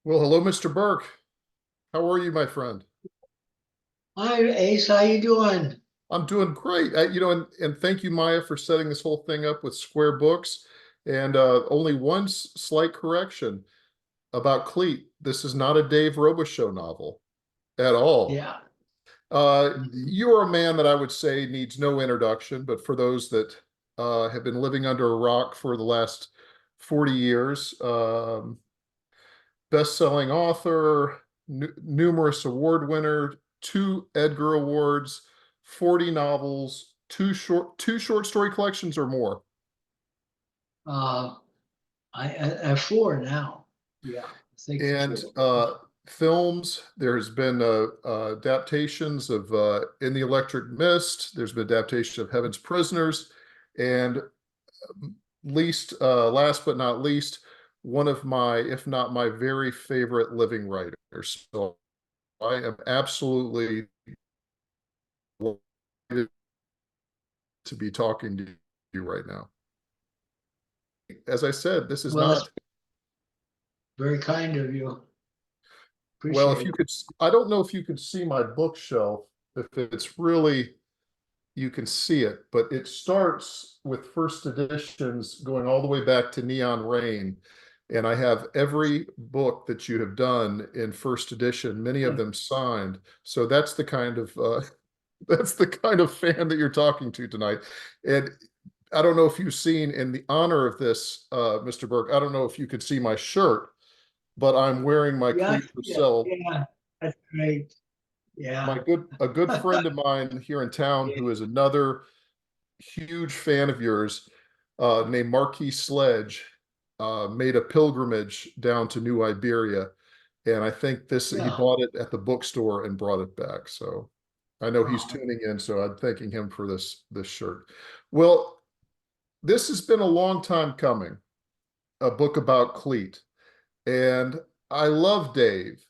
Well, hello, Mr. Burke. How are you, my friend? Hi, Ace. How you doing? I'm doing great. And thank you, Maya, for setting this whole thing up with Square Books. And only one slight correction about Clete. This is not a Dave Robichaux novel at all. Yeah. Mhm. You are a man that I would say needs no introduction, but for those that have been living under a rock for the last 40 years, best-selling author, numerous award winner, 2 Edgar Awards, 40 novels, two short story collections or more. Uh, I have four now. Yeah, I think And four. films, there's been adaptations of In the Electric Mist, there's been adaptation of Heaven's Prisoners, and last but not least, one of my, if not my very favorite living writers. So I am absolutely delighted to be talking to you right now. As I said, this is Well, that's not, very kind of you. well, if Appreciate you it. could, I don't know if you could see my bookshelf, if it's really, you can see it, but it starts with first editions going all the way back to Neon Rain. And I have every book that you have done in first edition, many of them signed. So that's the kind of that's the kind of fan that you're talking to tonight. And I don't know if you've seen, in the honor of this, Mr. Burke, I don't know if you could see my shirt, but I'm wearing my Yeah, Clete yeah, Purcell. yeah. That's great. My Yeah. good friend of mine here in town, Yeah. who is another huge fan of yours, named Marquis Sledge, made a pilgrimage down to New Iberia, and I think this he Yeah. bought it at the bookstore and brought it back. So I know he's Uh, tuning in, so I'm thanking him for this shirt. Well, this has been a long time coming, a book about Clete. And I love Dave,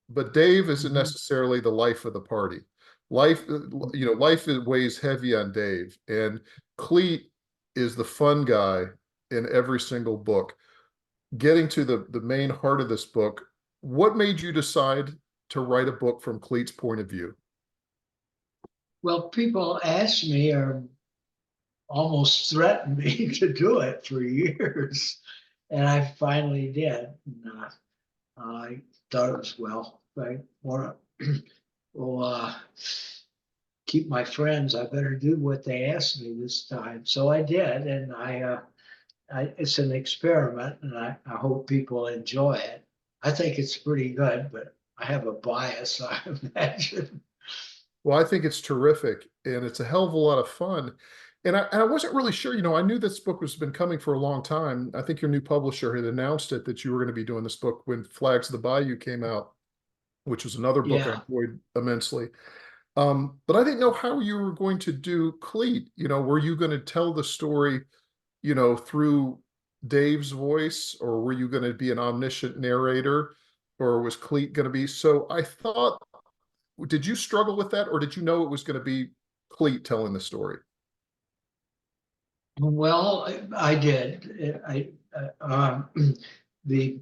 but Dave isn't mhm. necessarily the life of the party. Life, life weighs heavy on Dave, and Clete is the fun guy in every single book. Getting to the main heart of this book, what made you decide to write a book from Clete's point of view? Well, people ask me or almost threatened me to do it for years, and I finally did. And, I thought it was well. I want to well, keep my friends. I better do what they asked me this time. So I did, and it's an experiment, and I hope people enjoy it. I think it's pretty good, but I have a bias, I imagine. Well, I think it's terrific, and it's a hell of a lot of fun. And I wasn't really sure, I knew this book was been coming for a long time. I think your new publisher had announced it, that you were going to be doing this book when Flags of the Bayou came out, which was another book I Yeah. enjoyed immensely. But I didn't know how you were going to do Cleet. Were you going to tell the story, through Dave's voice, or were you going to be an omniscient narrator, or was Cleet going to be? So I thought, did you struggle with that, or did you know it was going to be Cleet telling the story? Well, I did. The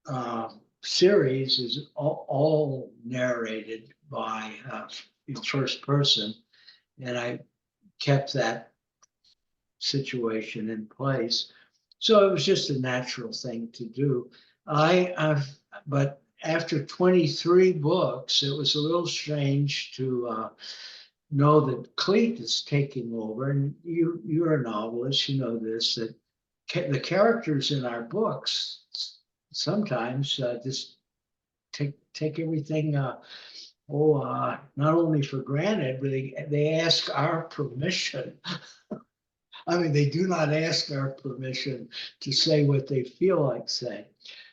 uh, series is all narrated by in first person, and I kept that situation in place. So it was just a natural thing to do. But after 23 books, it was a little strange to know that Clete is taking over. And you're a novelist, you know this, that the characters in our books sometimes just take everything not only for granted, but they ask our permission. I mean, they do not ask our permission to say what they feel like saying.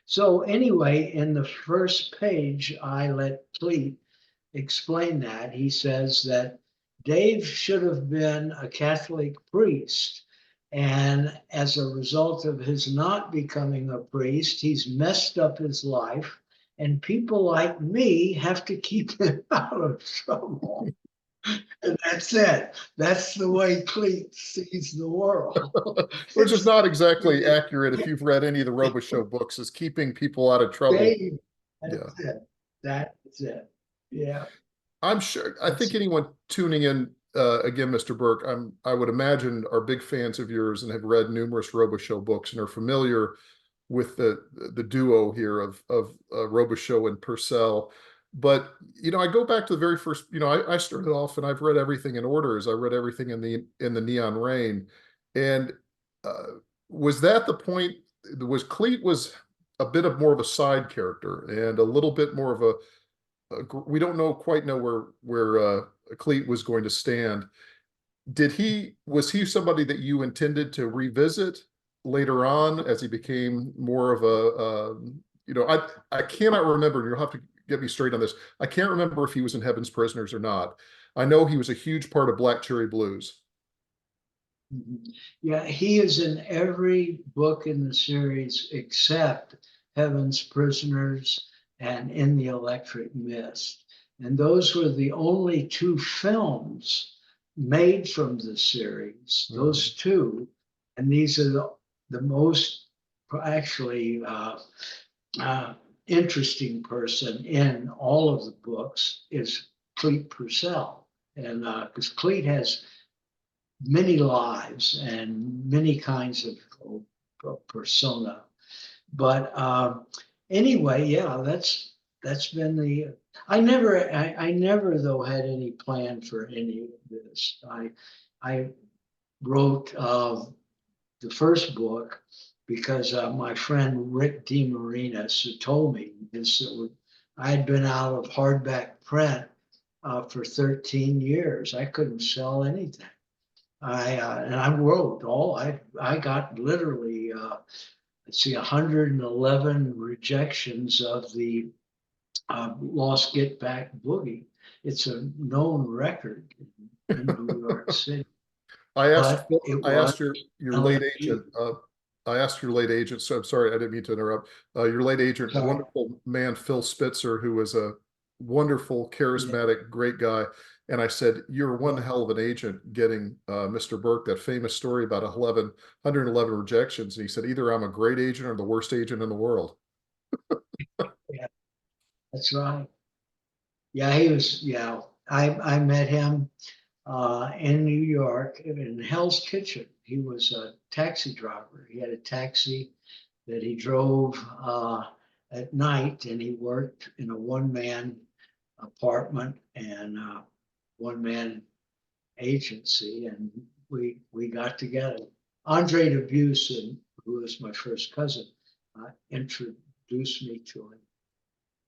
So anyway, in the first page, I let Clete explain that. He says that Dave should have been a Catholic priest. And as a result of his not becoming a priest, he's messed up his life. And people like me have to keep him out of trouble. And that's it. That's the way Clete sees the world. Which is It's, not exactly accurate if you've read any of the Robichaux books, is keeping people out of trouble. they, Yeah. that's it. That's it. Yeah. I'm sure, I That's think anyone tuning in, again, Mr. Burke, I would imagine are big fans of yours and have read numerous Robichaux books and are familiar with the duo here of Robichaux and Purcell. But I go back to the very first. I started off and I've read everything in order as I read everything in the Neon Rain, and uh, was that the point? Was Clete was a bit of more of a side character and a little bit more of we don't quite know where Clete was going to stand. Was he somebody that you intended to revisit later on as he became more of I cannot remember. You'll have to get me straight on this. I can't remember if he was in Heaven's Prisoners or not. I know he was a huge part of Black Cherry Blues. Mhm. Yeah, he is in every book in the series except Heaven's Prisoners and In the Electric Mist. And those were the only two films made from the series, Mhm. those two. And these are the most actually uh, interesting person in all of the books is Clete Purcell. And because Clete has many lives and many kinds of persona. But anyway, yeah, that's been the. I never though had any plan for any of this. I wrote the first book because my friend Rick DeMarinis had told me this. I had been out of hardback print for 13 years. I couldn't sell anything. And I wrote I got literally let's see 111 rejections of the Lost Get Back Boogie. It's a known record in New York City, I asked but it I was asked your late agent. LSU. I asked your late agent. So I'm sorry, I didn't mean to interrupt. Your late agent, Sorry. wonderful man, Phil Spitzer, who was a wonderful, Yeah, charismatic, great guy. And I said, "You're one yeah, hell of an agent getting Mr. Burke that famous story about 111 rejections." And he said, "Either I'm a great agent or the worst agent in the world." yeah, that's right. Yeah, he was. Yeah, I met him in New York in Hell's Kitchen. He was a taxi driver. He had a taxi that he drove at night, and he worked in a one-man apartment and one-man agency, and we got together. Andre Debussy, who was my first cousin, introduced me to him.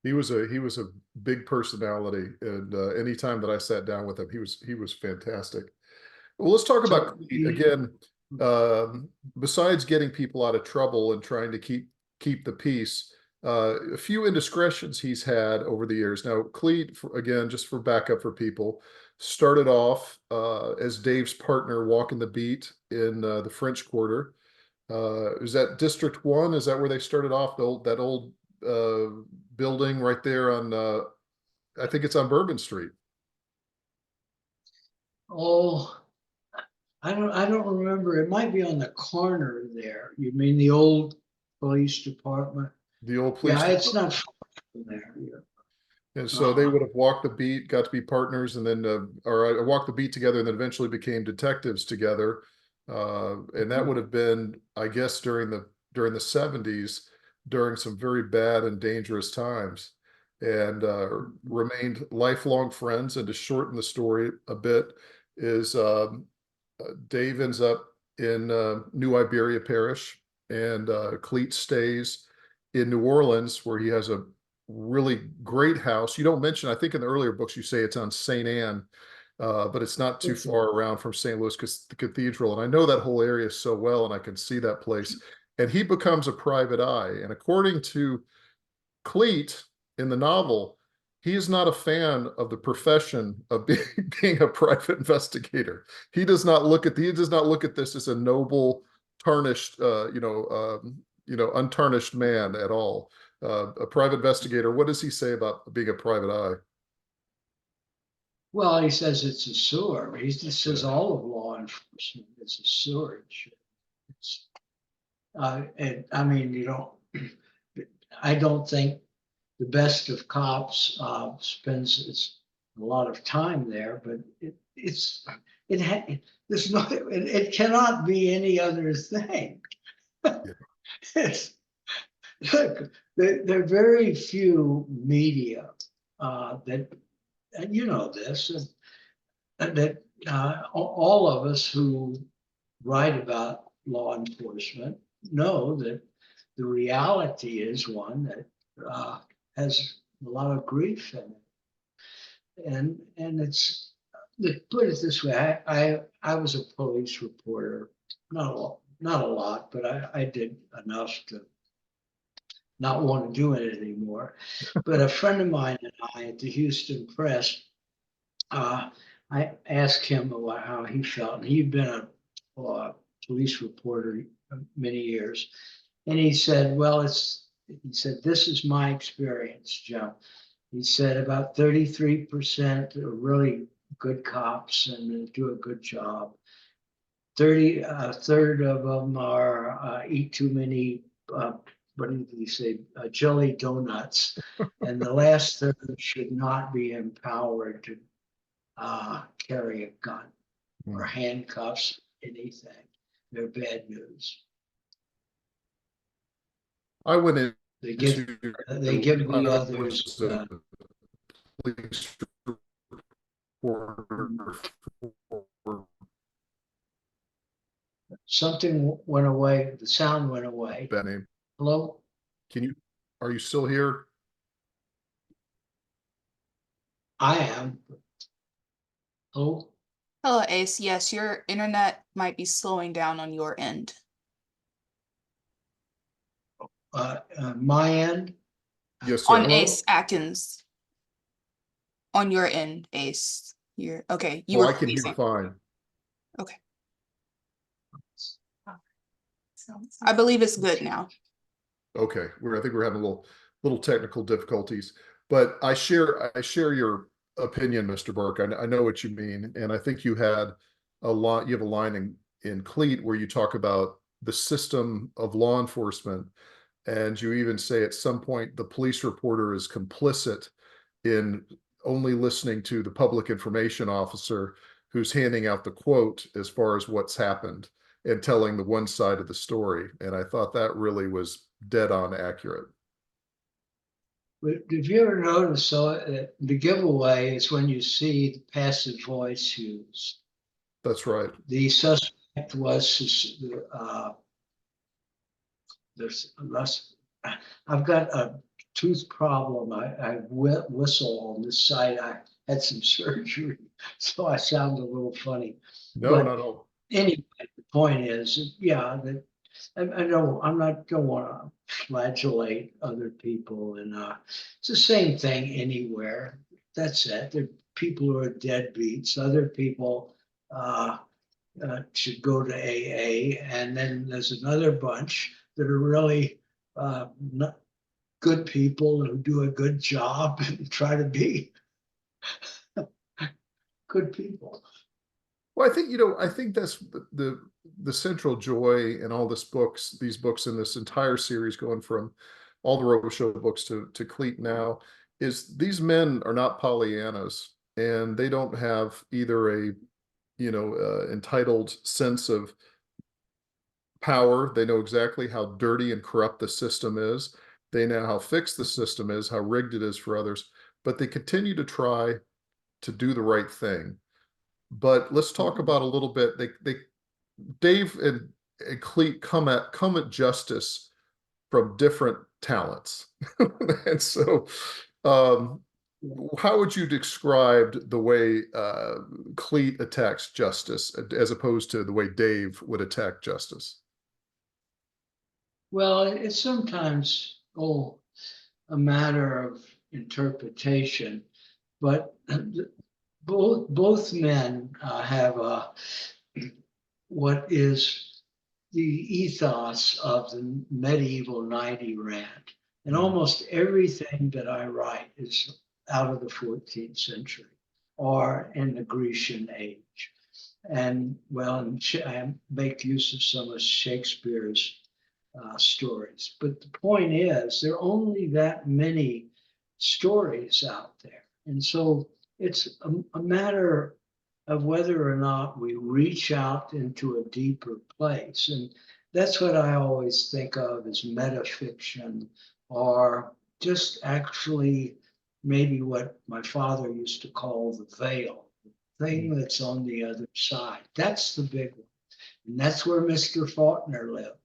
He was a big personality, and anytime that I sat down with him, he was fantastic. Well, let's talk about So Clete he, again. Besides getting people out of trouble and trying to keep the peace, a few indiscretions he's had over the years. Now, Clete, again, just for backup for people, started off as Dave's partner walking the beat in the French Quarter. Is that District 1? Is that where they started off? That old building right there on, I think it's on Bourbon Street. oh, I don't remember. It might be on the corner there. You mean the old police department? The old police Yeah, it's department. not far from there. Yeah. And so they Uh-huh. would have walked the beat, got to be partners, and then, or walked the beat together, and then eventually became detectives together. And that would have been, I guess, during the 70s, during some very bad and dangerous times, and remained lifelong friends. And to shorten the story a bit, is Dave ends up in New Iberia Parish, and Clete stays in New Orleans, where he has a really great house. You don't mention, I think in the earlier books you say it's on St. Anne, but it's not too It's far around from St. Louis Cathedral. And I know that whole area so well, and I can see that place. And he becomes a private eye. And according to Clete in the novel, he is not a fan of the profession of being a private investigator. He does not look at this as a noble, tarnished, untarnished man at all. A private investigator. What does he say about being a private eye? Well, he says it's a sewer. He just says all of law enforcement is a sewerage. It's, and I mean, you know, I don't think the best of cops spends a lot of time there, but there's no it cannot be any other thing. Yeah. It's, look, there are very few media that, and you know this, that all of us who write about law enforcement know that the reality is one that has a lot of grief in it. And it's, put it this way, I was a police reporter, not a lot, but I did enough to not want to do it anymore. But a friend of mine and I at the Houston Press, uh, I asked him about how he felt, and he'd been a police reporter many years, and he said, "Well, he said, this is my experience, Joe." He said about 33% are really good cops and do a good job. A third of them are eat too many. What did he say? Jelly donuts, and the last third should not be empowered to carry a gun or handcuffs, anything. They're bad news. I went into, They give the I others was a police reporter for something went away. The sound went away. that name. Hello? Are you still here? I am. Hello? Hello, Ace. Yes, your internet might be slowing down on your end. My end? Yes, sir. On Hello? Ace Atkins. On your end, Ace. You're okay. You Oh, were I can hear freezing. fine. Okay. I believe it's good now. Okay, I think we're having a little technical difficulties, but I share your opinion, Mr. Burke. I know what you mean, and I think you had you have a line in Clete where you talk about the system of law enforcement, and you even say at some point the police reporter is complicit in only listening to the public information officer who's handing out the quote as far as what's happened and telling the one side of the story. And I thought that really was dead on accurate. Did you ever notice the giveaway is when you see the passive voice used? That's right. The suspect was there's less. I've got a tooth problem. I whistle on this side. I had some surgery, so I sound a little funny. No, But not all. anyway, the point is, yeah, that I don't want to flagellate other people, and it's the same thing anywhere. That's it. There are people who are deadbeats. Other people should go to AA, and then there's another bunch that are really not good people who do a good job and try to be good people. Well, I think that's the central joy in all these books in this entire series, going from all the Robichaux books to Clete now, is these men are not Pollyannas, and they don't have either a entitled sense of power. They know exactly how dirty and corrupt the system is. They know how fixed the system is, how rigged it is for others, but they continue to try to do the right thing. But let's talk about a little bit. Dave and Clete come at justice from different talents, and so how would you describe the way Clete attacks justice as opposed to the way Dave would attack justice? Well, it's sometimes a matter of interpretation, but both men have what is the ethos of the medieval knight errant, and almost everything that I write is out of the 14th century. are in the Grecian age. And well, I make use of some of Shakespeare's stories. But the point is, there are only that many stories out there. And so it's a matter of whether or not we reach out into a deeper place. And that's what I always think of as metafiction, or just actually maybe what my father used to call the veil, the thing that's on the other side. That's the big one. And that's where Mr. Faulkner lived.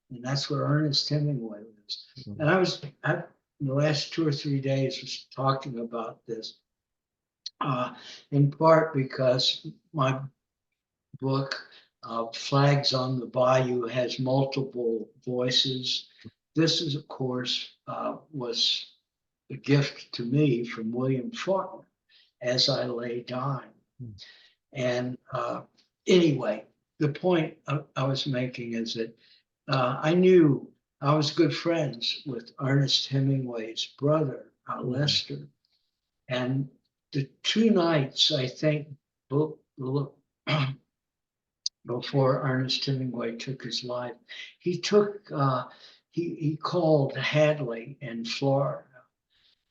And that's where Ernest Hemingway lives. And I in the last 2 or 3 days was talking about this, in part because my book, Flags on the Bayou, has multiple voices. This is, of course, was a gift to me from William Faulkner as I lay dying. And anyway, the point I was making is that I knew I was good friends with Ernest Hemingway's brother, Lester. And the 2 nights, I think, before Ernest Hemingway took his life, he called Hadley in Florida,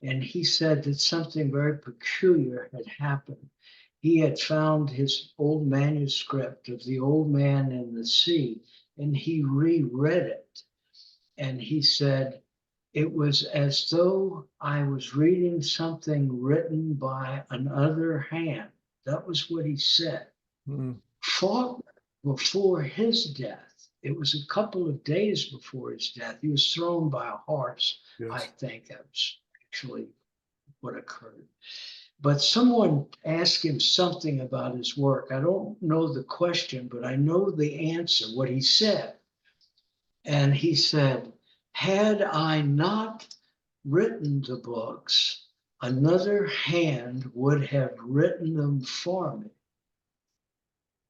and he said that something very peculiar had happened. He had found his old manuscript of The Old Man and the Sea, and he reread it. And he said, it was as though I was reading something written by another hand. That was what he said. Faulkner, before his death, it was a couple of days before his death, he was thrown by a horse. Yes. I think that was actually what occurred. But someone asked him something about his work. I don't know the question, but I know the answer, what he said. And he said, had I not written the books, another hand would have written them for me.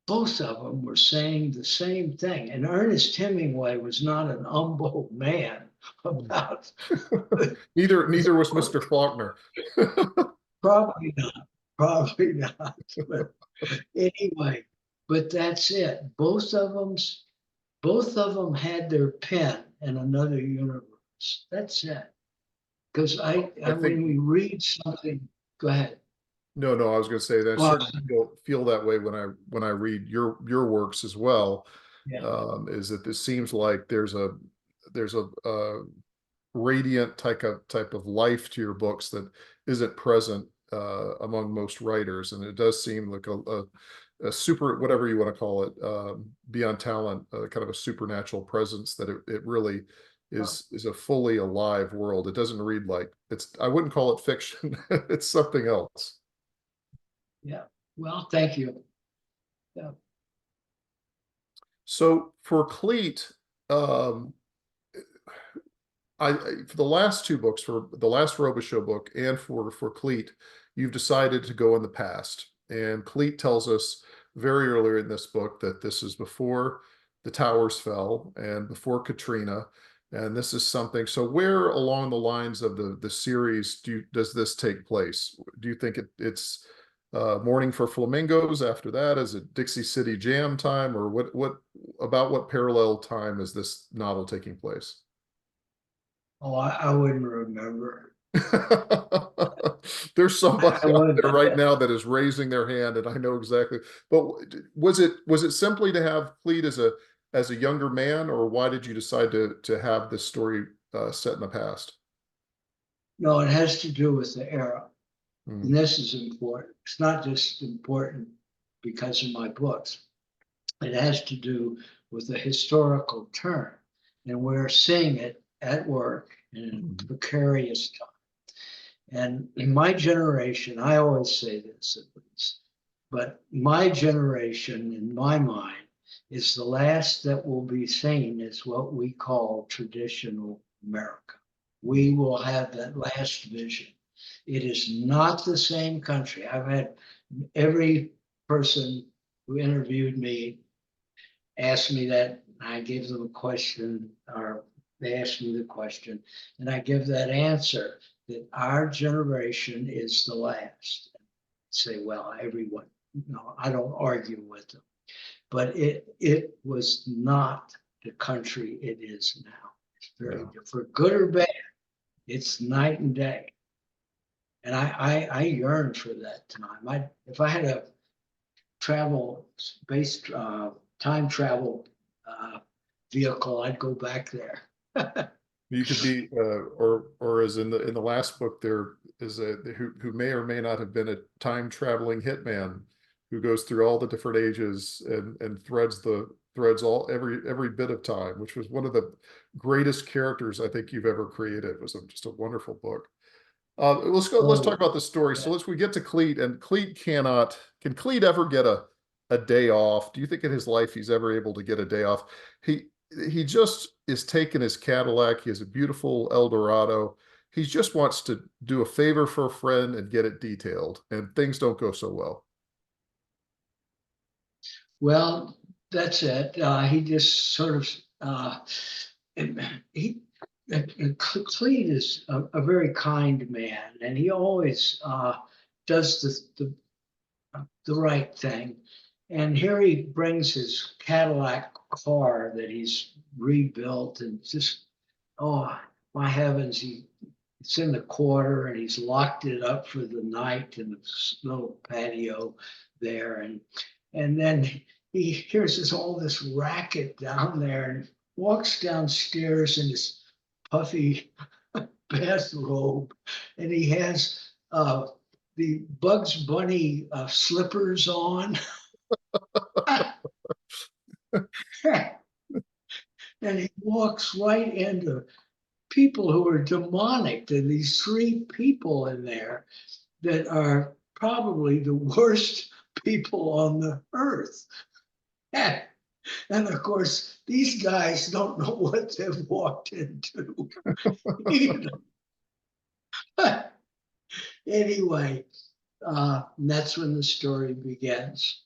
Both of them were saying the same thing. And Ernest Hemingway was not an humble man about neither was Mr. Faulkner. Probably not. But anyway, but that's it. Both of them had their pen in another universe. That's it. Because I think when we read something, go ahead. No, I was going to say that I certainly feel that way when I read your works as well. Yeah. Is that this seems like there's a radiant type of life to your books that isn't present among most writers, and it does seem like a super, whatever you want to call it, beyond talent, kind of a supernatural presence that it really is a fully alive world. It doesn't read like I wouldn't call it fiction. It's something else. Yeah. Well, thank you. Yeah. So for Clete, for the last 2 books, for the last Robichaux book and for Clete, you've decided to go in the past. And Clete tells us very early in this book that this is before the towers fell and before Katrina. And this is something, so where along the lines of the series does this take place? Do you think it's Morning for Flamingos after that? Is it Dixie City Jam time, or what parallel time is this novel taking place? Oh, I wouldn't remember. There's somebody out there right now that is raising their hand, and I know exactly. But was it simply to have Clete as a younger man, or why did you decide to have this story set in the past? No, it has to do with the era. And this is important. It's not just important because of my books. It has to do with the historical turn. And we're seeing it at work in a precarious time. And in my generation, I always say this at least, but my generation, in my mind, is the last that will be seen as what we call traditional America. We will have that last vision. It is not the same country. I've had every person who interviewed me ask me that. I gave them a question, or they asked me the question, and I give that answer, that our generation is the last. say, well, everyone, I don't argue with them. But it was not the country it is now. It's very different. For good or bad, it's night and day. And I yearn for that time. If I had a based time travel vehicle, I'd go back there. You could be, or as in the last book, there is who may or may not have been a time traveling hitman who goes through all the different ages and threads all every bit of time, which was one of the greatest characters I think you've ever created. It was just a wonderful book. Let's talk about the story. Yeah. So we get to Clete, and can Clete ever get a day off? Do you think in his life he's ever able to get a day off? He just is taking his Cadillac. He has a beautiful Eldorado. He just wants to do a favor for a friend and get it detailed, and things don't go so well. Well, that's it. He just sort of Clete is a very kind man, and he always does the right thing. And here he brings his Cadillac car that he's rebuilt, and just, oh my heavens, it's in the quarter, and he's locked it up for the night in this little patio there, and then he hears all this racket down there and walks downstairs in his puffy bathrobe, and he has the Bugs Bunny slippers on. And he walks right into people who are demonic. And these three people in there that are probably the worst people on the earth. And of course, these guys don't know what they've walked into. Anyway, that's when the story begins.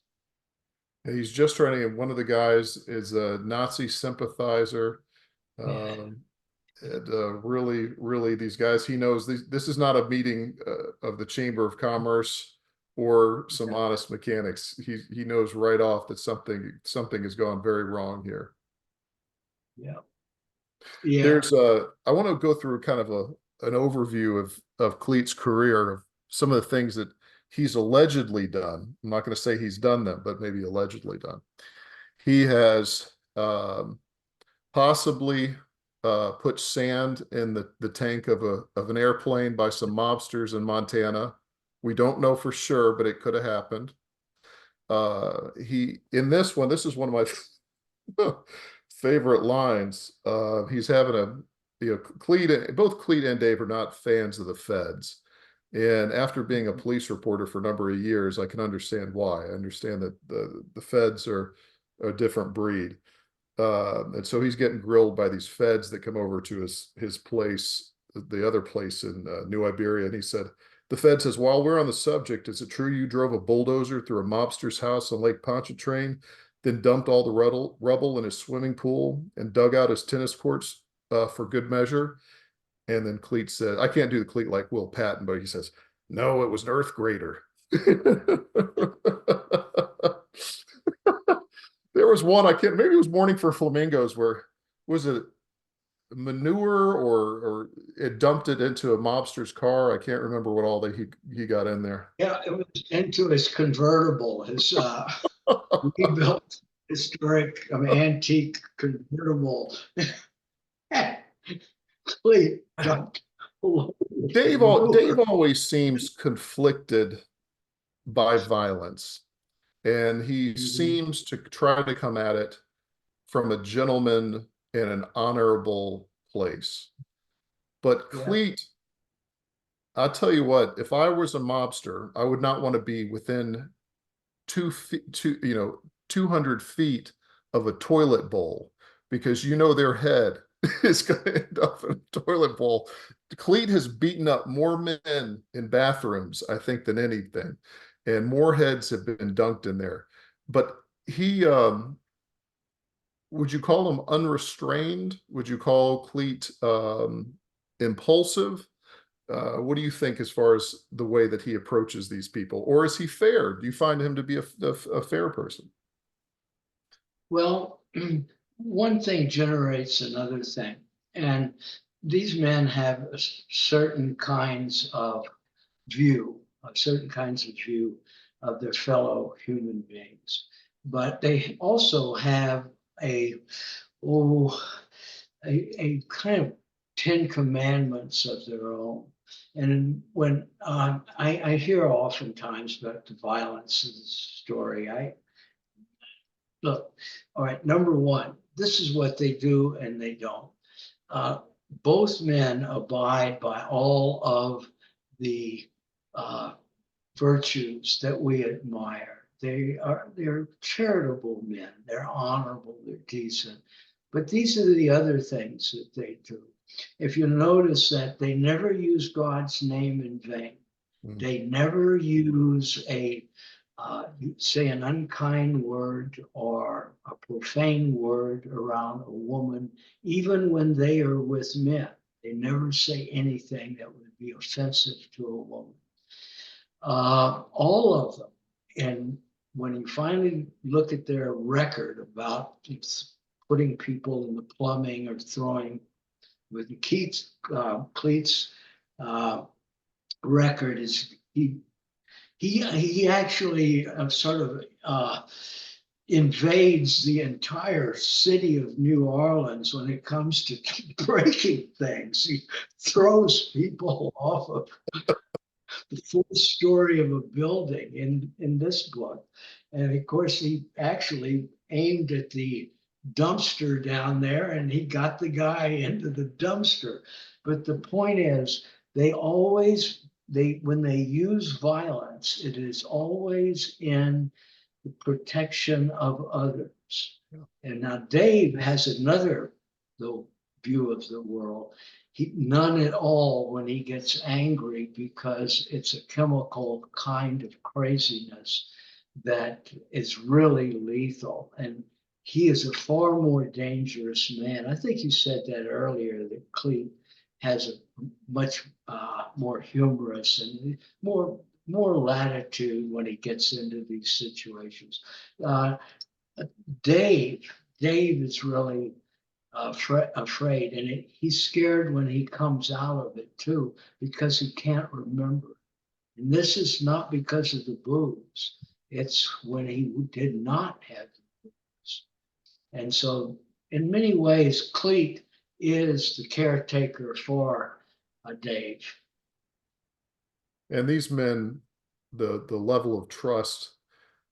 He's just trying to. One of the guys is a Nazi sympathizer. And really, these guys, he knows this is not a meeting of the Chamber of Commerce or some honest mechanics. He knows right off that something has gone very wrong here. Yeah. There's I want to go through kind of an overview of Clete's career, of some of the things that he's allegedly done. I'm not going to say he's done them, but maybe allegedly done. He has possibly put sand in the tank of an airplane by some mobsters in Montana. We don't know for sure, but it could have happened. In this one, this is one of my favorite lines. He's having both Clete and Dave are not fans of the feds. And after being a police reporter for a number of years, I can understand why. I understand that the feds are a different breed. And so he's getting grilled by these feds that come over to his place, the other place in New Iberia. And he said, the fed says, while we're on the subject, is it true you drove a bulldozer through a mobster's house on Lake Pontchartrain, then dumped all the rubble in his swimming pool and dug out his tennis courts for good measure? And then Clete said, I can't do the Clete like Will Patton, but he says, no, it was an earth grader. There was one, maybe it was Morning for Flamingos, where was it manure or it dumped it into a mobster's car? I can't remember what all that he got in there. Yeah, it was into his convertible, his rebuilt historic, antique convertible. Clete dumped. Dave always seems conflicted by violence, and he seems to try to come at it from a gentleman in an honorable place. But Clete, I'll tell you what, if I was a mobster, I would not want to be within 200 feet of a toilet bowl, because their head is going to end up in a toilet bowl. Clete has beaten up more men in bathrooms, I think, than anything, and more heads have been dunked in there. But he, would you call him unrestrained? Would you call Clete impulsive? What do you think as far as the way that he approaches these people, or is he fair? Do you find him to be a fair person? Well, one thing generates another thing. And these men have certain kinds of certain kinds of view of their fellow human beings. But they also have a, oh, a kind of Ten Commandments of their own. And when I hear oftentimes about the violence of the story, look, all right, number one, this is what they do and they don't. Uh, both men abide by all of the uh, virtues that we admire. They're charitable men, they're honorable, they're decent. But these are the other things that they do. If you notice that they never use God's name in vain, Mm. they never use say an unkind word or a profane word around a woman, even when they are with men. They never say anything that would be offensive to a woman. All of them. And when you finally look at their record about putting people in the plumbing or throwing with Clete's record is he actually sort of invades the entire city of New Orleans when it comes to breaking things. He throws people off of the fourth story of a building in this book. And of course, he actually aimed at the dumpster down there and he got the guy into the dumpster. But the point is, when they use violence, it is always in the protection of others. Yeah. And now Dave has another little view of the world. None at all when he gets angry, because it's a chemical kind of craziness that is really lethal. And he is a far more dangerous man. I think you said that earlier, that Clete has a much more humorous and more latitude when he gets into these situations. Uh, Dave is really afraid, and he's scared when he comes out of it too, because he can't remember. And this is not because of the booze; it's when he did not have the booze. And so, in many ways, Clete is the caretaker for Dave. And these men, the level of trust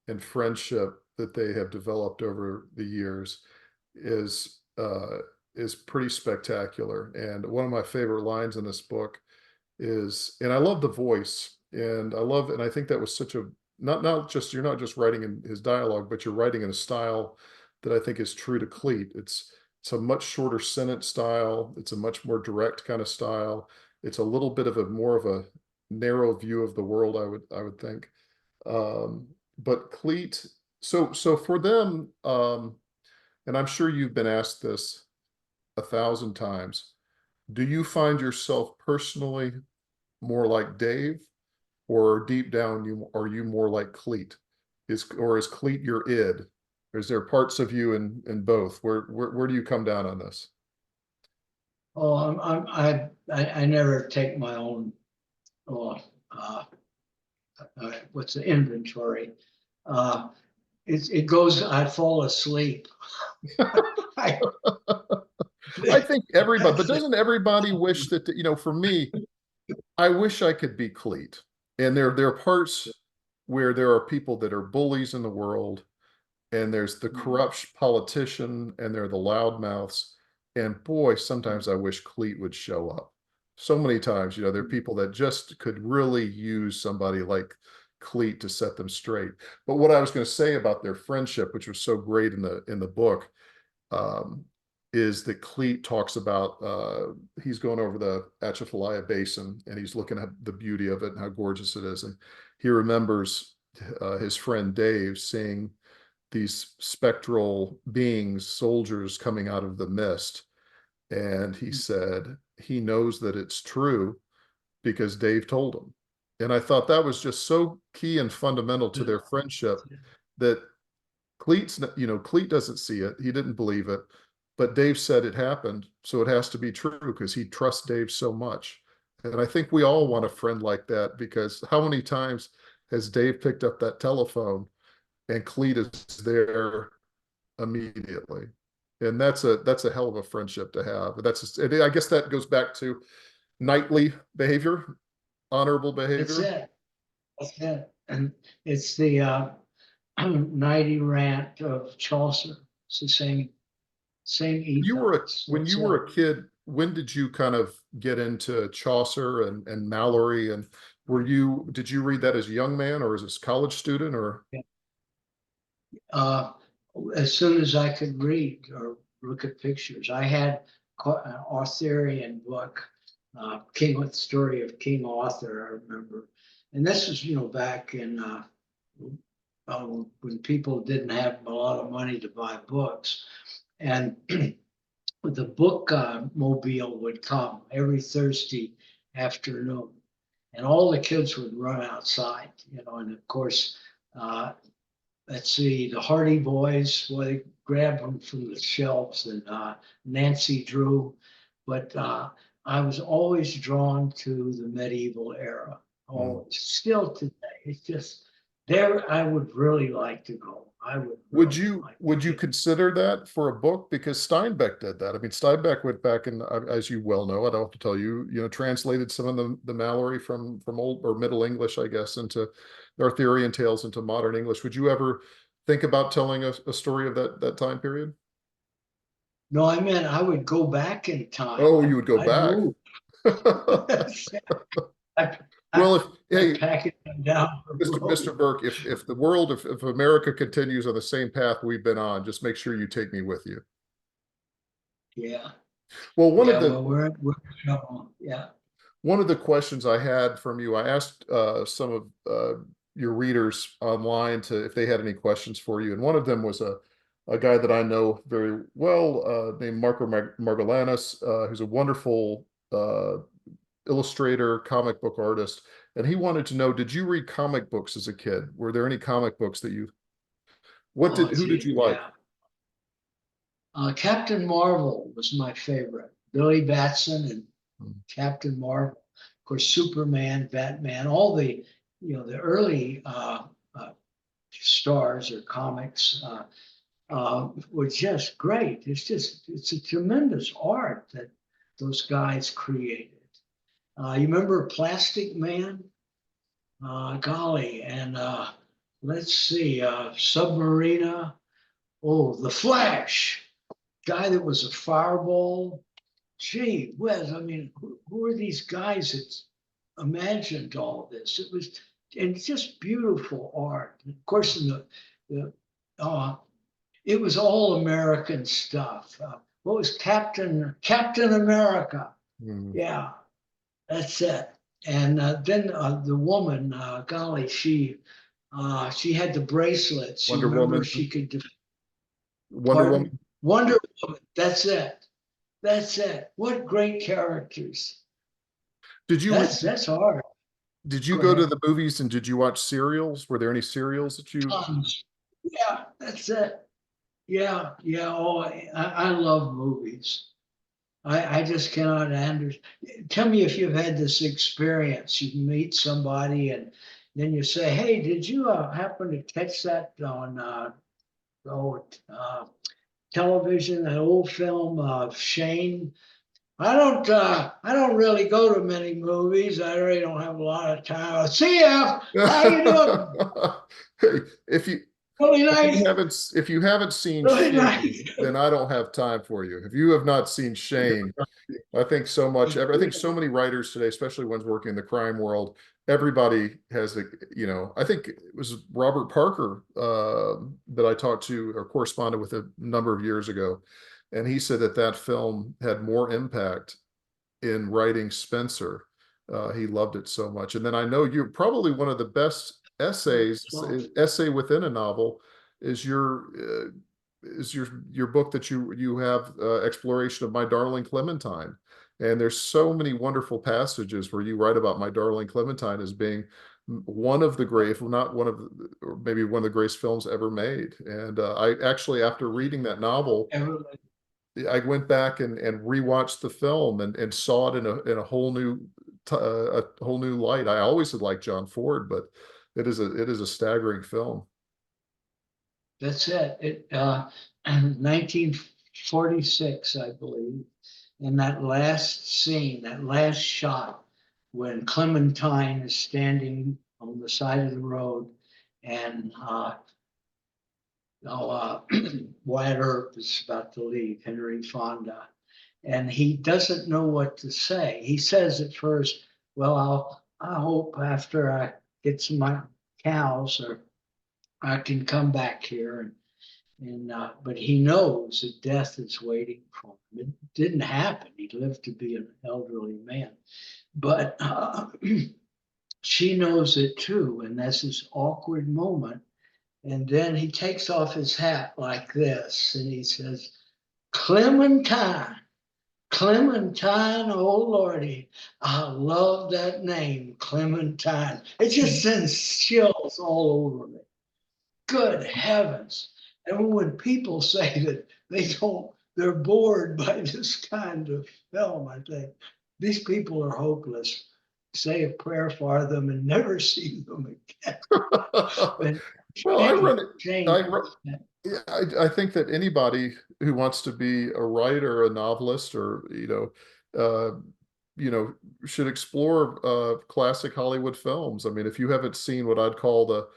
and friendship that they have developed over the years is pretty spectacular. And one of my favorite lines in this book is, and I love the voice, and I think that was such a not just, you're not just writing in his dialogue, but you're writing in a style that I think is true to Clete. It's a much shorter sentence style. It's a much more direct kind of style. It's a little bit of a more of a narrow view of the world, I would think. But Clete, so for them, and I'm sure you've been asked this 1,000 times, do you find yourself personally more like Dave, or deep down are you more like Clete? Is Clete your id? Or is there parts of you in both? Where do you come down on this? Oh, I never take my own, oh, what's the inventory? Uh, it goes, I fall asleep. I, I think everybody, but doesn't everybody wish that, for me, I wish I could be Clete. And there are parts where there are people that are bullies in the world, and there's the corrupt politician, and there are the loudmouths. And boy, sometimes I wish Clete would show up. So many times, there are people that just could really use somebody like Clete to set them straight. But what I was going to say about their friendship, which was so great in the book, um, is that Clete talks about, he's going over the Atchafalaya Basin and he's looking at the beauty of it and how gorgeous it is. And he remembers his friend Dave seeing these spectral beings, soldiers coming out of the mist. And he said he knows that it's true, because Dave told him. And I thought that was just so key and fundamental to their friendship that Clete's, Clete doesn't see it. He didn't believe it, but Dave said it happened. So it has to be true because he trusts Dave so much. And I think we all want a friend like that, because how many times has Dave picked up that telephone and Clete is there immediately? And that's a hell of a friendship to have. I guess that goes back to knightly behavior, honorable behavior. That's it. That's it. And it's the Nighty Rant of Chaucer. It's the same ethos. When you were a kid, when did you kind of get into Chaucer and Mallory? And did you read that as a young man or as a college student, or? As soon as I could read or look at pictures, I had an Arthurian book, King with the Story of King Arthur, I remember. And this was, back in when people didn't have a lot of money to buy books. And the book mobile would come every Thursday afternoon. And all the kids would run outside, and of course, let's see, the Hardy Boys, well, they grabbed them from the shelves, and Nancy Drew. But I was always drawn to the medieval era. Always, still today. It's just there. I would really like to go. Would you consider that for a book? Because Steinbeck did that. I mean, Steinbeck went back and, as you well know, I don't have to tell you, translated some of the Mallory from old or Middle English, I guess, into Arthurian tales into modern English. Would you ever think about telling a story of that time period? No, I meant I would go back in time. Oh, you would go back. Well, packing them down. Mr. Burke, if the world, if America continues on the same path we've been on, just make sure you take me with you. Yeah. Well, we're in trouble. Yeah. One of the questions I had from you, I asked some of your readers online if they had any questions for you, and one of them was a guy that I know very well named Marco Margolanis, who's a wonderful illustrator, comic book artist, and he wanted to know, did you read comic books as a kid? Were there any comic books that who did you like? Captain Marvel was my favorite. Billy Batson and Captain Marvel. Of course, Superman, Batman, all the early stars or comics were just great. It's a tremendous art that those guys created. You remember Plastic Man? Golly, and let's see, Submarina. Oh, The Flash, guy that was a fireball. Gee whiz, I mean, who are these guys that imagined all this? And it's just beautiful art. And of course, it was all American stuff. What was Captain America? Yeah. That's it. And then the woman, golly, she had the bracelets. Wonder Woman. She could. Wonder Woman. Wonder Woman. That's it. What great characters. That's hard. Did you go to the movies and did you watch serials? Were there any serials that you? Yeah, that's it. Yeah. Oh, I love movies. I just cannot understand. Tell me if you've had this experience. You meet somebody and then you say, "Hey, did you happen to catch that on television? That old film of Shane?" I don't really go to many movies. I really don't have a lot of time. See ya. How you doing? Hey, really nice. If you haven't seen really Shane, nice. then I don't have time for you. If you have not seen Shane, I think so many writers today, especially ones working in the crime world, everybody has I think it was Robert Parker that I talked to or corresponded with a number of years ago. And he said that film had more impact in writing Spencer. He loved it so much. And then I know you're probably one of the best essay within a novel is your book that you have, Exploration of My Darling Clementine. And there's so many wonderful passages where you write about My Darling Clementine as being one of the great, if not one of the, or maybe one of the greatest films ever made. And I actually, after reading that novel, I went back and rewatched the film and saw it in a whole new light. I always had liked John Ford, but it is a staggering film. That's it. 1946, I believe. And that last scene, that last shot, when Clementine is standing on the side of the road and Wyatt Earp is about to leave, Henry Fonda, and he doesn't know what to say. He says at first, well, I hope after I get some my cows or I can come back here but he knows that death is waiting for him. It didn't happen. He lived to be an elderly man, but she knows it too, and that's this awkward moment. And then he takes off his hat like this, and he says, "Clementine, Clementine, oh Lordy, I love that name, Clementine." It just sends chills all over me. Good heavens. And when people say that they're bored by this kind of film, I think these people are hopeless. Say a prayer for them and never see them again. And Well, shame. yeah, I think that anybody who wants to be a writer, a novelist, or should explore classic Hollywood films. I mean, if you haven't seen what I'd call the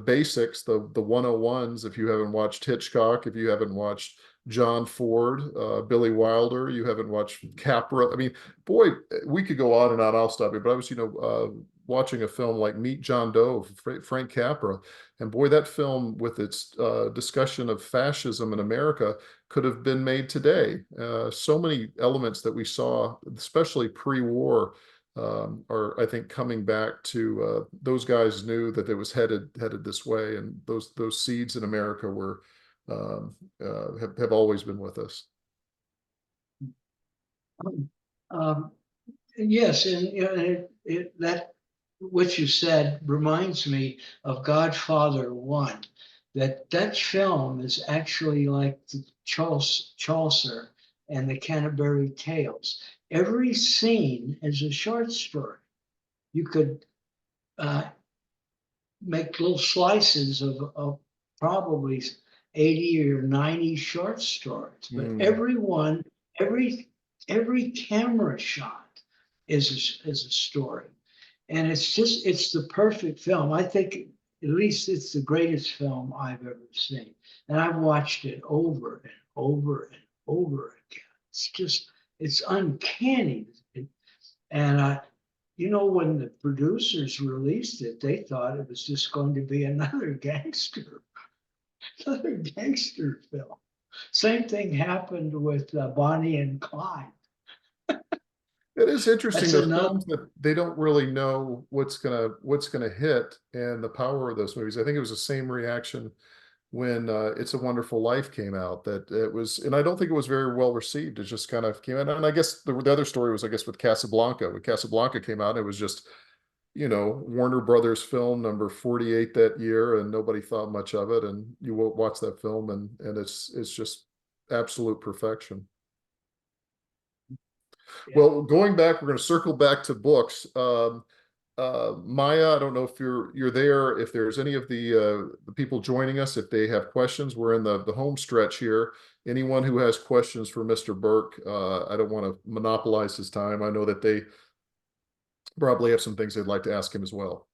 basics, the 101s, if you haven't watched Hitchcock, if you haven't watched John Ford, Billy Wilder, you haven't watched Capra. I mean, boy, we could go on and on. I'll stop you. But I was, watching a film like Meet John Doe, Frank Capra, and boy, that film with its discussion of fascism in America could have been made today. So many elements that we saw, especially pre-war, are, I think, coming back to those guys knew that it was headed this way, and those seeds in America were have always been with us. Yes, and that what you said reminds me of Godfather 1. That Dutch film is actually like the Chaucer and the Canterbury Tales. Every scene is a short story. You could make little slices of probably 80 or 90 short stories, but every camera shot is a story. And it's the perfect film. I think at least it's the greatest film I've ever seen. And I've watched it over and over and over again. It's uncanny. And when the producers released it, they thought it was just going to be another gangster film. Same thing happened with Bonnie and Clyde. It is interesting, That's those another. films that they don't really know what's gonna hit, and the power of those movies. I think it was the same reaction when It's a Wonderful Life came out, that it was, and I don't think it was very well received. It just kind of came out. And I guess the other story was, I guess, with Casablanca. When Casablanca came out, it was just, Warner Brothers film number 48 that year, and nobody thought much of it. And you won't watch that film, and it's just absolute perfection. Yeah. Well, going back, we're going to circle back to books. Maya, I don't know if you're there. If there's any of the people joining us, if they have questions, we're in the home stretch here. Anyone who has questions for Mr. Burke, I don't want to monopolize his time. I know that they probably have some things they'd like to ask him as well.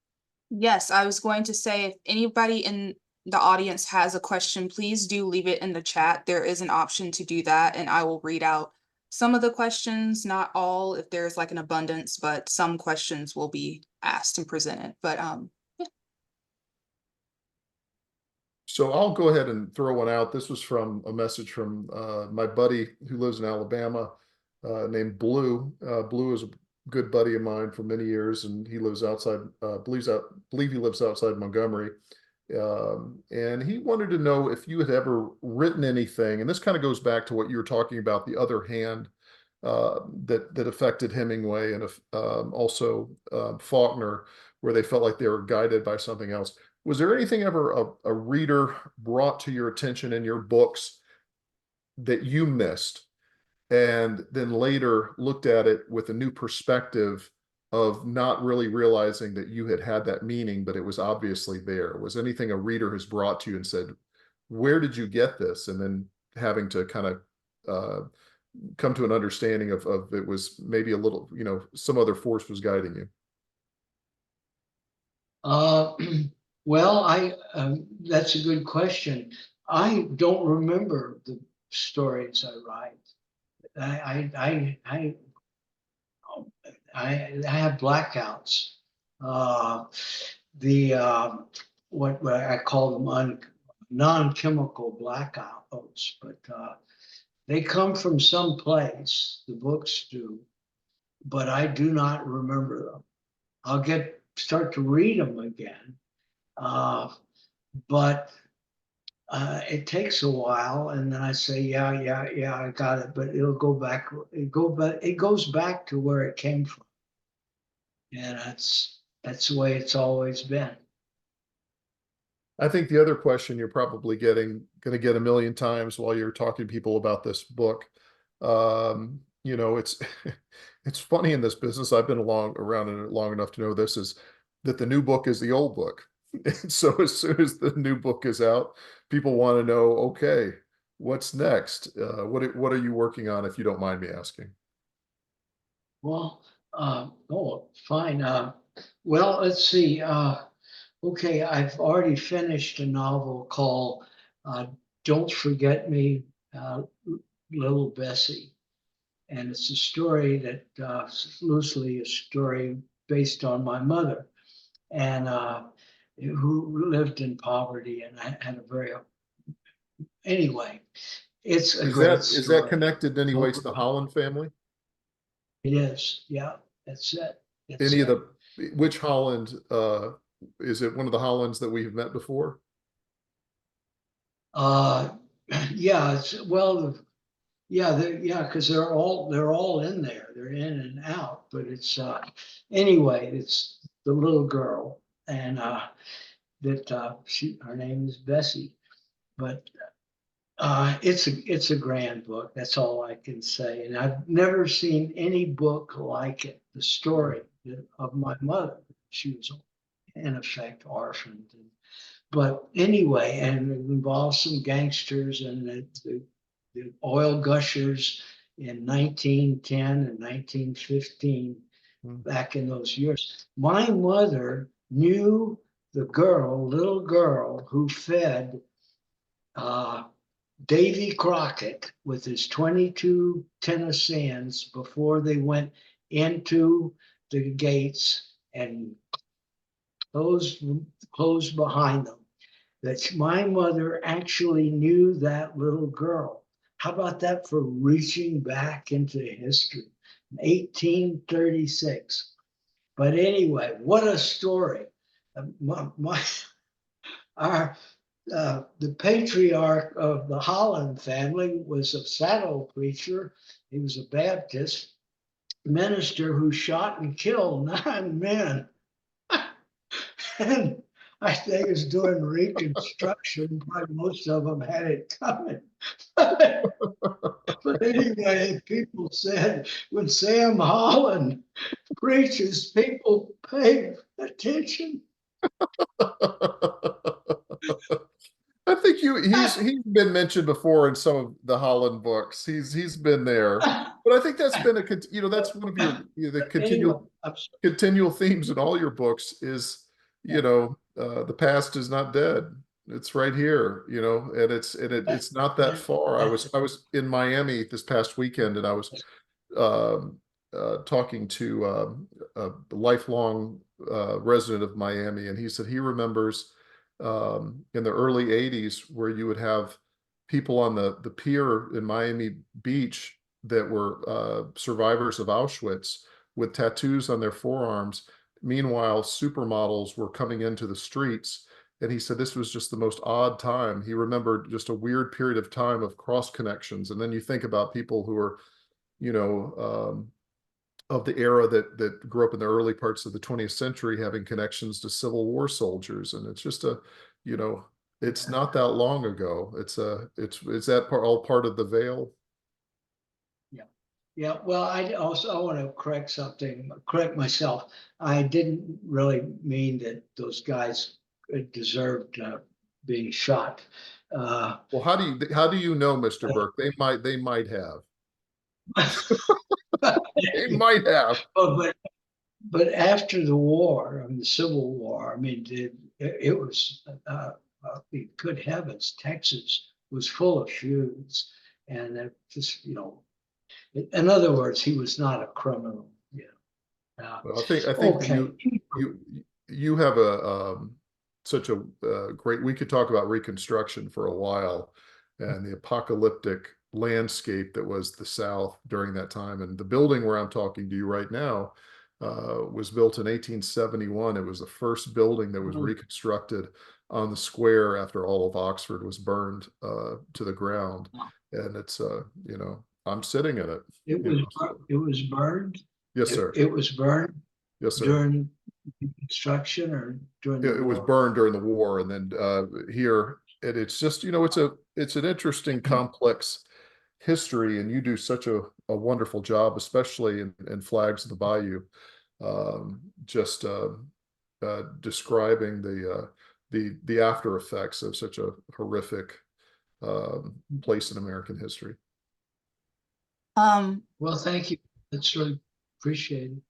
Yes, I was going to say, if anybody in the audience has a question, please do leave it in the chat. There is an option to do that, and I will read out some of the questions, not all, if there's like an abundance, but some questions will be asked and presented. But yeah. So I'll go ahead and throw one out. This was from a message from my buddy who lives in Alabama, named Blue. Blue is a good buddy of mine for many years, and he lives outside, believe he lives outside Montgomery. And he wanted to know if you had ever written anything, and this kind of goes back to what you were talking about, the other hand that affected Hemingway and also Faulkner, where they felt like they were guided by something else. Was there anything ever a reader brought to your attention in your books that you missed, and then later looked at it with a new perspective of not really realizing that you had that meaning, but it was obviously there? Was anything a reader has brought to you and said, where did you get this? And then having to kind of come to an understanding of it was maybe a little, some other force was guiding you. Well, that's a good question. I don't remember the stories I write. I have blackouts. What I call them non-chemical blackouts, but they come from some place. The books do, but I do not remember them. I'll start to read them again, but it takes a while, and then I say, yeah, I got it. But it'll go back. It goes back to where it came from, and that's the way it's always been. I think the other question you're probably going to get a million times while you're talking to people about this book, it's it's funny in this business. I've been around it long enough to know this, is that the new book is the old book. And so as soon as the new book is out, people want to know, okay, what's next? What are you working on, if you don't mind me asking? Well, fine. Well, let's see. Okay, I've already finished a novel called Don't Forget Me, Little Bessie. And it's a story that loosely a story based on my mother, and who lived in poverty, and I had a very, anyway, it's a great story. Is that connected in any way to the Holland family? It is, yeah, that's it. Which Holland, is it one of the Hollands that we've met before? Yeah, because they're all in there. They're in and out, but it's anyway, it's the little girl, and her name is Bessie. But it's a grand book. That's all I can say. And I've never seen any book like it. The story of my mother. She was in effect orphaned. But anyway, and it involves some gangsters and the oil gushers in 1910 and 1915, back in those years. My mother knew the little girl who fed Davy Crockett with his 22 Tennesseans before they went into the gates and closed behind them. That my mother actually knew that little girl. How about that for reaching back into history? 1836. But anyway, what a story. The patriarch of the Holland family was a saddle preacher. He was a Baptist minister who shot and killed 9 men. And I think he was doing Reconstruction. Probably most of them had it coming. But anyway, people said when Sam Holland preaches, people pay attention. I think he's been mentioned before in some of the Holland books. He's been there, but I think that's been that's one of the continual themes in all your books is the past is not dead. It's right here, and it's not that far. I was in Miami this past weekend, and I was talking to a lifelong resident of Miami, and he said he remembers in the early 80s where you would have people on the pier in Miami Beach that were survivors of Auschwitz with tattoos on their forearms. Meanwhile, supermodels were coming into the streets, and he said this was just the most odd time. He remembered just a weird period of time of cross connections. And then you think about people who are you know, of the era that grew up in the early parts of the 20th century, having connections to Civil War soldiers. And it's just you know, it's not that long ago. It's that all part of the veil? Yeah. Yeah. Well, I want to correct myself. I didn't really mean that those guys deserved being shot. Well, how do you know, Mr. Burke? They might have. They might have. But after the war, the Civil War, I mean, it was, good heavens, Texas was full of feuds. And it just, in other words, he was not a criminal. Yeah. Well, I think that Okay. you have such a great. We could talk about Reconstruction for a while, and the apocalyptic landscape that was the South during that time. And the building where I'm talking to you right now was built in 1871. It was the first building that was reconstructed on the square after all of Oxford was burned to the ground. And it's you know, I'm sitting in it. It was burned. Yes, sir. It was burned. Yes, sir. During construction or during the It was war? burned during the war, and then here it's just, you know, it's an interesting, complex history, and you do such a wonderful job, especially in Flags of the Bayou, just describing the after effects of such a horrific place in American history. Well, thank you. That's really appreciated.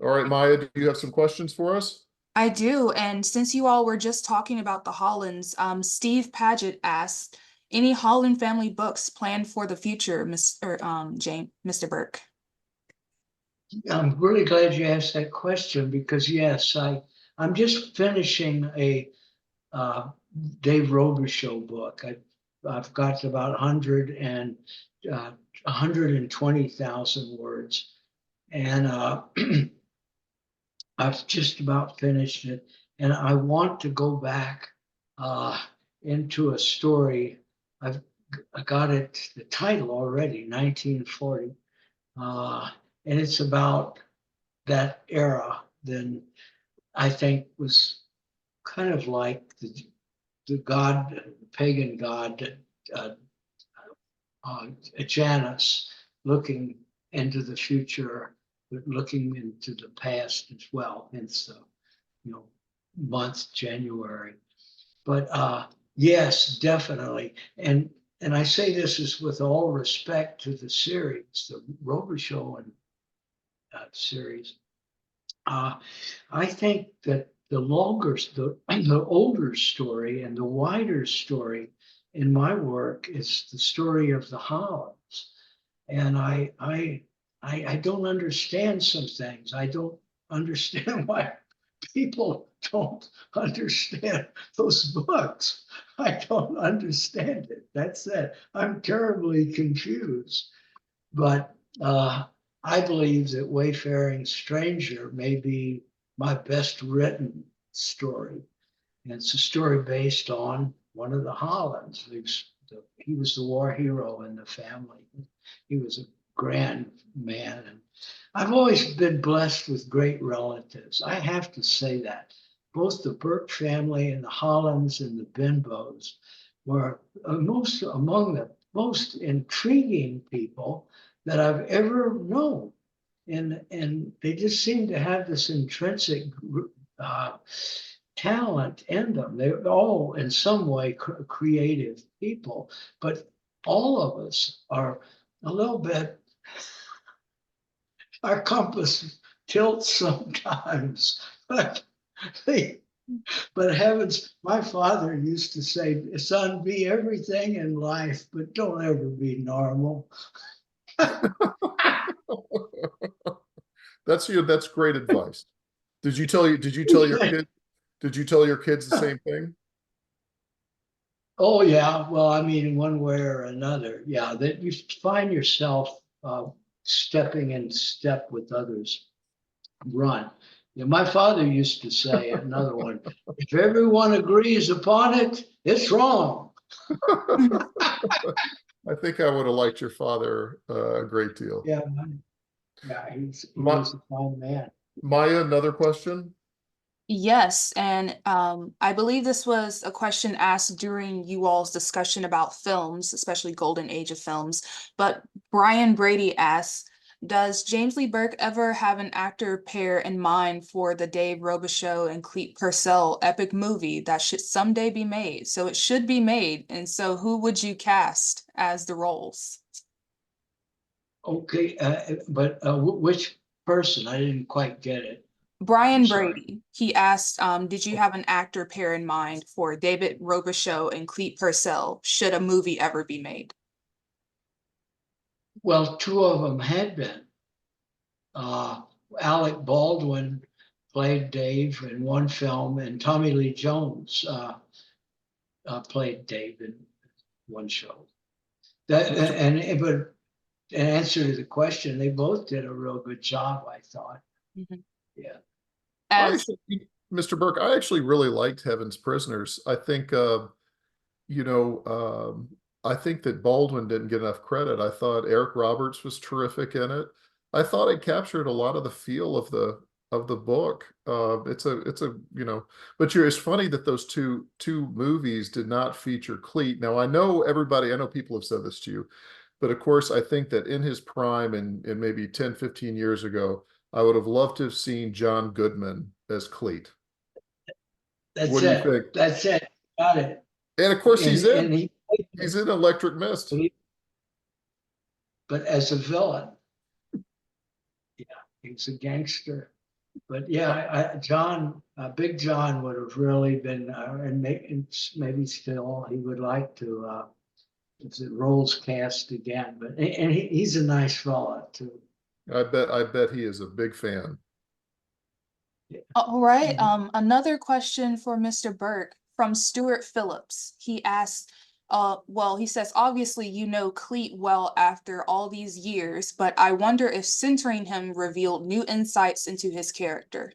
All right, Maya, do you have some questions for us? I do, and since you all were just talking about the Hollands, Steve Paget asked, any Holland family books planned for the future, Mr. Burke? I'm really glad you asked that question because yes, I'm just finishing a Dave Robichaux book. I've got about 120,000 words, and I've just about finished it, and I want to go back into a story. I got the title already, 1940, and it's about that era. Then I think was kind of like the pagan god Janus, looking into the future, but looking into the past as well. Hence the month January. But yes, definitely. And I say this is with all respect to the series, the Robichaux and series. I think that the older story and the wider story in my work is the story of the Hollands. And I don't understand some things. I don't understand why people don't understand those books. I don't understand it. That's it. I'm terribly confused. But I believe that Wayfaring Stranger may be my best written story. And it's a story based on one of the Hollands. He was the war hero in the family. He was a grand man. And I've always been blessed with great relatives. I have to say that. Both the Burke family and the Hollands and the Benbows were among the most intriguing people that I've ever known. And they just seem to have this intrinsic talent in them. They're all in some way creative people, but all of us are a little bit, our compass tilts sometimes. But heavens, my father used to say, son, be everything in life, but don't ever be normal. That's great advice. Did you tell your kids the same thing? Oh yeah, well, I mean, in one way or another, yeah, that you find yourself stepping in step with others. Run. My father used to say, another one, if everyone agrees upon it, it's wrong. I think I would have liked your father a great deal. Yeah, yeah, he My, was a fine man. Maya, another question? Yes, and I believe this was a question asked during you all's discussion about films, especially golden age of films. But Brian Brady asks, does James Lee Burke ever have an actor pair in mind for the Dave Robichaux and Clete Purcell epic movie that should someday be made? So it should be made. And so who would you cast as the roles? Okay, but which person? I didn't quite get it. I'm Brian sorry. Brady, he asked, did you have an actor pair in mind for David Robichaux and Clete Purcell should a movie ever be made? Well, two of them had been. Uh, Alec Baldwin played Dave in one film, and Tommy Lee Jones played Dave in one show. That but in answer to the question, they both did a real good job, I thought. Mhm. Yeah. I As actually, Mr. Burke, I actually really liked Heaven's Prisoners. I think, you know, I think that Baldwin didn't get enough credit. I thought Eric Roberts was terrific in it. I thought it captured a lot of the feel of the book. It's a you know, but it's funny that those two movies did not feature Clete. Now I know everybody, I know people have said this to you, but of course I think that in his prime and maybe 10, 15 years ago, I would have loved to have seen John Goodman as Clete. What That's do you it. think? That's it. Got it. And of course And he's in Electric Mist. but as a villain, yeah, he's a gangster. But yeah, John, Big John would have really been, and maybe still, he would like to, if the roles cast again. But and he's a nice fella too. I bet he is a big fan. all right, Mhm. another question for Mr. Burke from Stuart Phillips. He asked, well, he says, obviously you know Clete well after all these years, but I wonder if centering him revealed new insights into his character.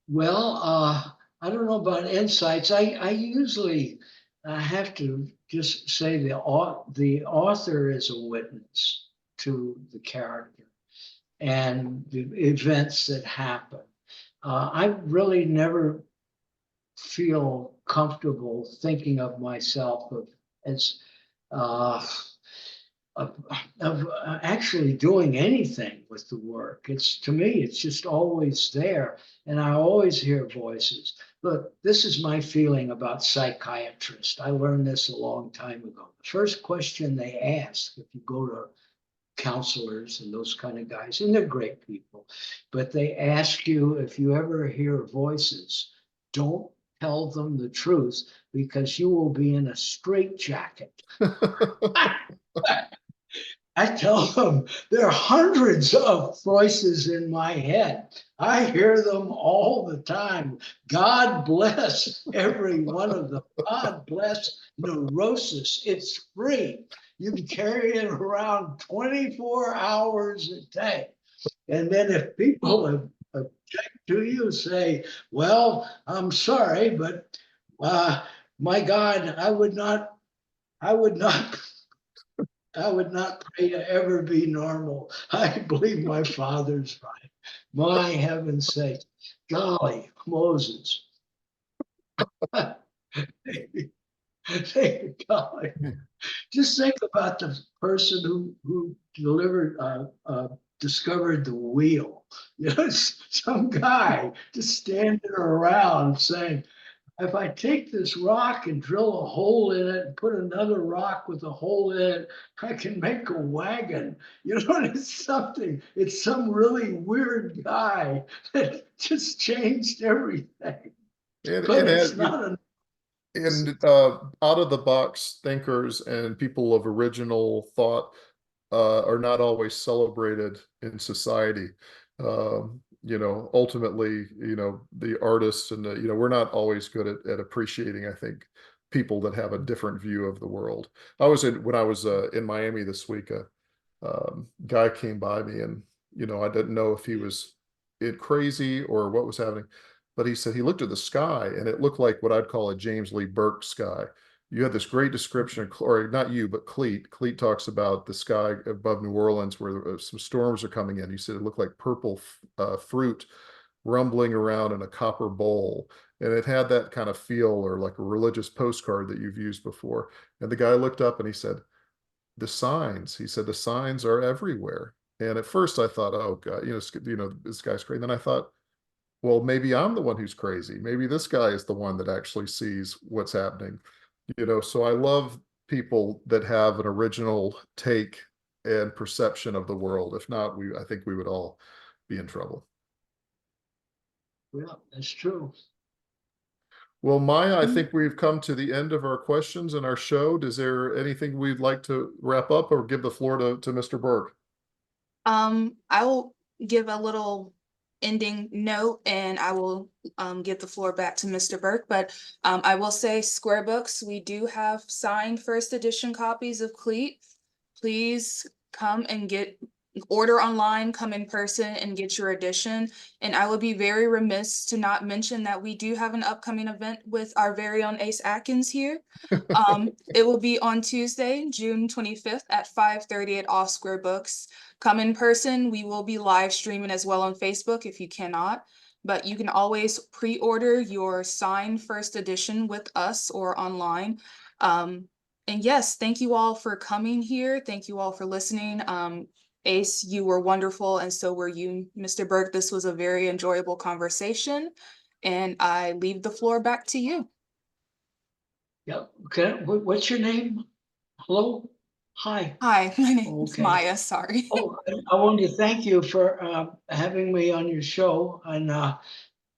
Well, I don't know about insights. I usually have to just say the author is a witness to the character and the events that happen. I really never feel comfortable thinking of myself as uh, of actually doing anything with the work. It's to me, it's just always there, and I always hear voices. Look, this is my feeling about psychiatrists. I learned this a long time ago. The first question they ask, if you go to counselors and those kind of guys, and they're great people, but they ask you if you ever hear voices, don't tell them the truth because you will be in a straitjacket. I tell them there are hundreds of voices in my head. I hear them all the time. God bless every one of them. God bless neurosis. It's free. You can carry it around 24 hours a day. And then if people object to you, say, well, I'm sorry, but my God, I would not I would not pray to ever be normal. I believe my father's right. My heaven's sake. Golly, Moses. Golly. Just think about the person who discovered the wheel. You know, some guy just standing around saying, if I take this rock and drill a hole in it and put another rock with a hole in it, I can make a wagon. You know, it's some really weird guy that just changed everything. But it's not a out of the box thinkers and people of original thought are not always celebrated in society. You know, ultimately, you know, the artists and you know, we're not always good at appreciating, I think, people that have a different view of the world. When I was in Miami this week, a guy came by me and, you know, I didn't know if he was crazy or what was happening, but he said he looked at the sky and it looked like what I'd call a James Lee Burke sky. you had this great description, or not you, but Clete. Clete talks about the sky above New Orleans where some storms are coming in. He said it looked like purple fruit rumbling around in a copper bowl. And it had that kind of feel, or like a religious postcard that you've used before. And the guy looked up and he said, the signs, he said, the signs are everywhere. And at first I thought, oh God, this guy's crazy. And then I thought, well, maybe I'm the one who's crazy. Maybe this guy is the one that actually sees what's happening. So I love people that have an original take and perception of the world. If not, I think we would all be in trouble. Yeah, that's true. Well, Maya, I think we've come to the end of our questions in our show. Is there anything we'd like to wrap up or give the floor to Mr. Burke? I will give a little ending note and I will give the floor back to Mr. Burke. But I will say, Square Books, we do have signed first edition copies of Clete. Please come and order online, come in person and get your edition. And I would be very remiss to not mention that we do have an upcoming event with our very own Ace Atkins here. It will be on Tuesday, June 25th at 5:30 at All Square Books. Come in person. We will be live streaming as well on Facebook if you cannot, but you can always pre-order your signed first edition with us or online. And yes, thank you all for coming here. Thank you all for listening. Ace, you were wonderful, and so were you, Mr. Burke. This was a very enjoyable conversation, and I leave the floor back to you. Yep. Okay. What's your name? Hello? Hi. Hi, my name is Okay. Maya, sorry. Oh, I wanted to thank you for having me on your show and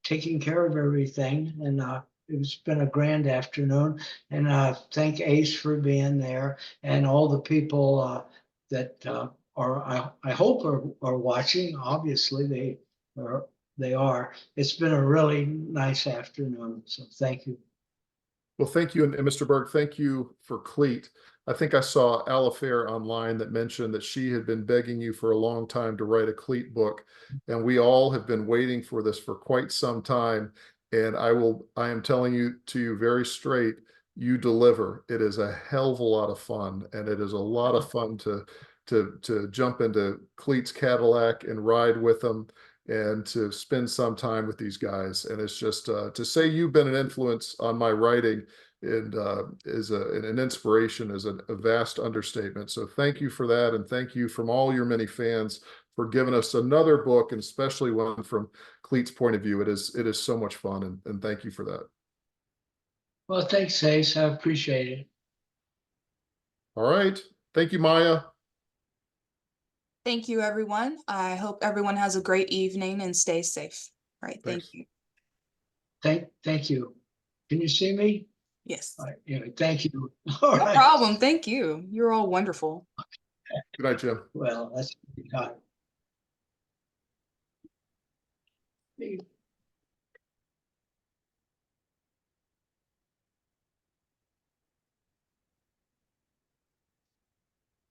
taking care of everything. And it's been a grand afternoon. And thank Ace for being there and all the people that I hope are watching. Obviously, they are. It's been a really nice afternoon. So thank you. Well, thank you. And Mr. Burke, thank you for Clete. I think I saw Alifair online that mentioned that she had been begging you for a long time to write a Clete book. And we all have been waiting for this for quite some time. And I am telling you very straight, you deliver. It is a hell of a lot of fun. And it is a lot of fun to jump into Clete's Cadillac and ride with them and to spend some time with these guys. And it's just to say you've been an influence on my writing and is an inspiration is a vast understatement. So thank you for that. And thank you from all your many fans for giving us another book, and especially one from Clete's point of view. It is so much fun. And thank you for that. Well, thanks, Ace. I appreciate it. All right. Thank you, Maya. Thank you, everyone. I hope everyone has a great evening and stay safe. All right, thank Thanks. you. Thank you. Can you see me? Yes. Thank you. No problem. Thank you. You're all wonderful. Good night, Jim. Well, that's